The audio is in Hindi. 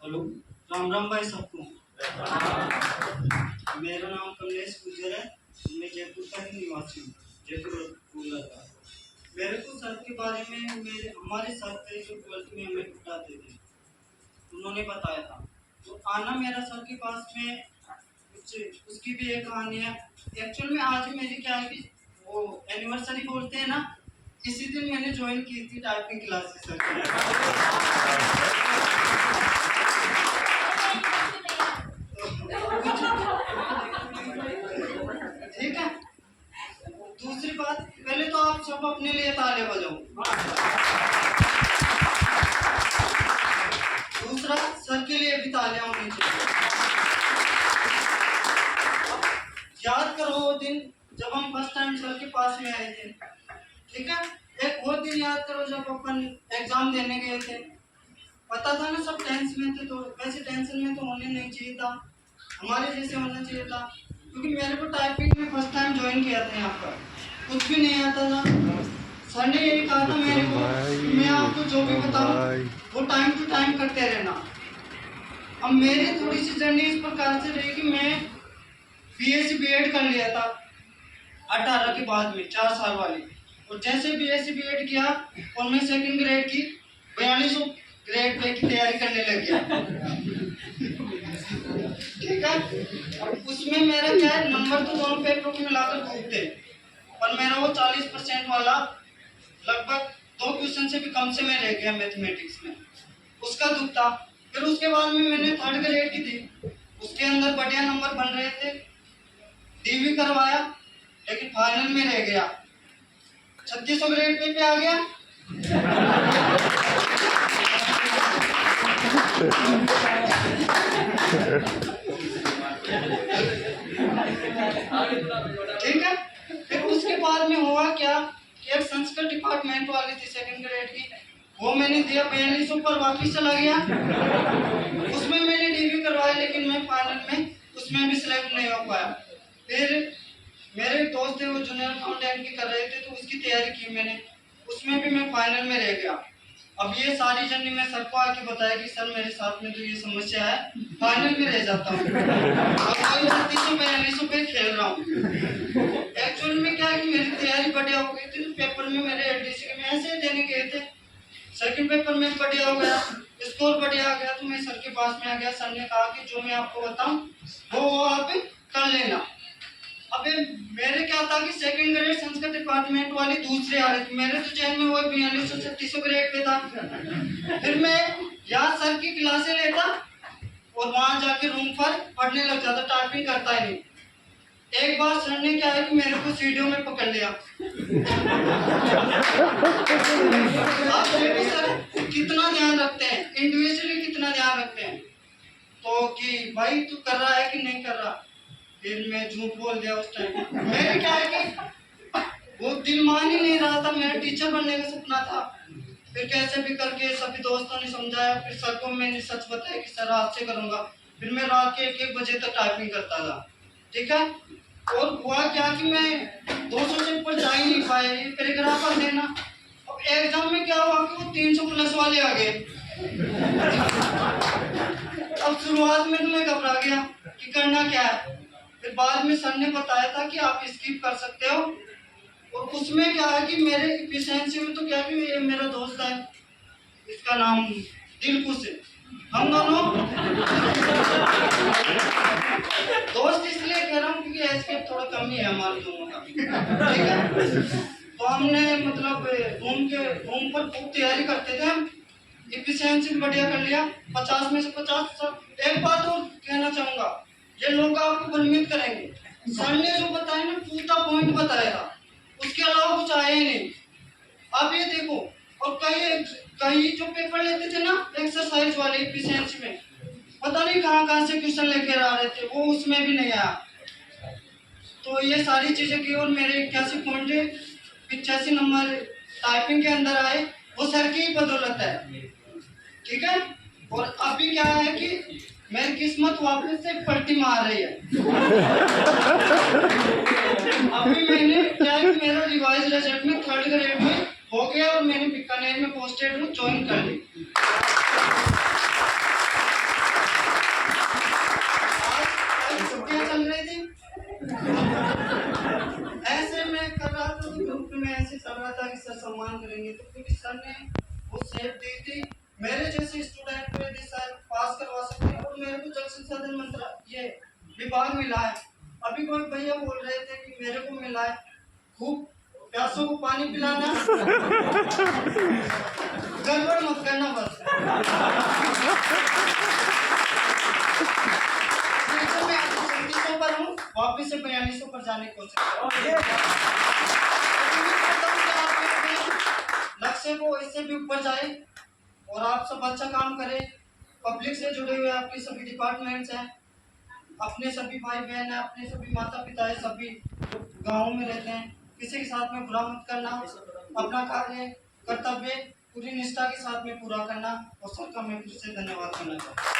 हेलो, राम राम भाई सबको। मेरा नाम कमलेश गुजर है। मैं जयपुर का ही निवासी हूँ। जयपुर बोला था। मेरे को सर के बारे में हमारे सर थे जो 12th में हमें पढ़ाते थे, उन्होंने बताया था। तो आना मेरा सर के पास में उसकी भी एक कहानी है। एक्चुअल में आज मेरी क्या है कि वो एनिवर्सरी बोलते हैं ना, इसी दिन मैंने ज्वाइन की थी टाइपिंग क्लासेस सर की। ठीक है। दूसरी बात, पहले तो आप सब अपने लिए ताले बजाओ। दूसरा, सर के लिए भी तालियां होनी चाहिए। याद करो वो दिन जब हम फर्स्ट टाइम सर के पास में आए थे। ठीक है। एक वो दिन याद करो जब अपन एग्जाम देने गए थे। पता था ना सब टेंशन में थे, तो वैसे टेंशन में तो होने नहीं चाहिए था, हमारे जैसे होना चाहिए था। क्योंकि मेरे को टाइपिंग में फर्स्ट टाइम ज्वाइन किया था, यहाँ पर कुछ भी नहीं आता था। सर ने यही कहा था मेरे को, मैं आपको जो भी बताऊं वो टाइम टू टाइम करते रहना। अब मेरी थोड़ी सी जर्नी इस प्रकार से रही कि मैं बीएससी बीएड कर लिया था 18 के बाद में, 4 साल वाली। और जैसे बीएससी बीएड किया और मैं सेकंड ग्रेड की 4200 ग्रेड पे की तैयारी करने लग गया। ठीक है। अब उसमें मेरा क्या है, नंबर तो दोनों पेपरों को मिलाकर खूब थे, पर मेरा वो 40% वाला लगभग 2 क्वेश्चन से भी कम से मैं रह गया मैथमेटिक्स में, उसका दुख था। फिर उसके बाद में मैंने 3rd ग्रेड की थी, उसके अंदर बढ़िया नंबर बन रहे थे, डीवी करवाया, लेकिन फाइनल में रह गया। 3600 ग्रेड पे आ गया। ठीक है। फिर उसके बाद में हुआ क्या, एक संस्कृत डिपार्टमेंट वाली थी सेकंड ग्रेड की, वो मैंने दिया 4200 पर वापिस चला गया। उसमें मैंने डीवी करवाया, लेकिन मैं फाइनल में उसमें भी सिलेक्ट नहीं हो पाया। फिर मेरे दोस्त थे वो जूनियर अकाउंटेंट की कर रहे थे, तो उसकी तैयारी की मैंने, उसमें भी मैं फाइनल में रह गया। अब ये सारी जर्नी मैं सर को आके बताया कि सर मेरे साथ में तो ये समस्या है, फाइनल में रह जाता हूँ और 3600 पे खेल रहा हूँ। एक्चुअली में क्या है कि मेरी तैयारी बढ़िया हो गई थी, तो पेपर में मेरे एडीसी के में ऐसे देने गए थे, सेकंड पेपर में बढ़िया हो गया, स्कोर बढ़िया आ गया, तो मैं सर के पास में आ गया। सर ने कहा कि जो मैं आपको बताऊं वो आप कर लेना। अबे मेरे क्या था कि सेकंड ग्रेड संस्कृत डिपार्टमेंट वाली दूसरे आ रही थी, मेरे तो चैन में वो 4200 ग्रेड पे था। फिर मैं यहाँ सर की क्लासें लेता और वहां जाके रूम पर पढ़ने लग जाता, टाइपिंग करता ही नहीं। एक बार सर ने क्या है कि मेरे को सीढ़ियों में पकड़ लिया। आप देखो सर कितना ध्यान रखते हैं, इंडिविजुअली कितना ध्यान रखते हैं, तो कि भाई तू कर रहा है कि नहीं कर रहा। फिर मैं झूठ बोल दिया उस टाइम। मेरे क्या है कि वो दिल मान ही नहीं रहा था, मेरा टीचर बनने का सपना था। फिर कैसे भी करके सभी दोस्तों ने समझाया, फिर सर को मैंने सच बताया कि सर आज से करूंगा। फिर मैं रात के 1-1 बजे तक टाइपिंग करता था। ठीक है। और हुआ क्या कि मैं 200 से ऊपर जा ही नहीं पाया, ये पैराग्राफ देना। अब एग्जाम में क्या हुआ कि वो 300 प्लस वाले आ गए। अब शुरुआत में तो मैं घबरा गया कि करना क्या है। फिर बाद में सर ने बताया था कि आप स्किप कर सकते हो, और उसमें क्या है कि मेरे एफिशिएंसी में तो क्या कि ये मेरा दोस्त है, इसका नाम दिलकुश है, हम दोनों दोस्त इसलिए कह रहा हूँ क्योंकि एस्केप थोड़ा कम ही है हमारे दोनों का। ठीक है। तो हमने मतलब रूम पर खूब तैयारी करते थे, हम एफिशिएंसी भी बढ़िया कर लिया, 50 में से 50 सब। एक बात और कहना चाहूंगा, ये लोग आपको भ्रमित करेंगे। सर ने जो बताया ना पूरा पॉइंट बताया, उसके अलावा कुछ आया ही नहीं। आप ये देखो, और कई जो पेपर लेते थे ना एक्सरसाइज वाले एफिशिएंसी में, पता नहीं कहाँ से क्वेश्चन लेकर आ रहे थे, वो उसमें भी नहीं आया। तो ये सारी चीजें की और मेरे 81 पॉइंट 85 नंबर टाइपिंग के अंदर आए, वो सर की ही बदौलत है। ठीक है। और अभी क्या है कि मेरी किस्मत वापस से पलटी मार रही है। अभी मैंने क्या है कि मेरा रिवाइज रिजल्ट में 3rd ग्रेड में हो गया और मैंने बीकानेर में पोस्टेड में ज्वाइन कर ली। ने वो सेफ दी थी, मेरे जैसे स्टूडेंट को यदि शायद पास करवा सकते हैं। और मेरे को जल संसाधन मंत्रालय ये विभाग मिला है। अभी कोई भैया बोल रहे थे कि मेरे को मिला है, खूब प्यासों को पानी पिलाना, गड़बड़ मत करना बस। मैं 3700 पर हूँ, वापिस से 4200 पर जाने की कोशिश करूँ। लक्ष्य को इससे भी ऊपर जाए और आप सब अच्छा काम करें। पब्लिक से जुड़े हुए आपके सभी डिपार्टमेंट्स हैं, अपने सभी भाई बहन हैं, अपने सभी माता पिता है, सभी गाँव में रहते हैं, किसी के साथ में बुरा मत करना, अपना कार्य कर्तव्य पूरी निष्ठा के साथ में पूरा करना। और सबका मैं फिर से धन्यवाद करना चाहता हूँ।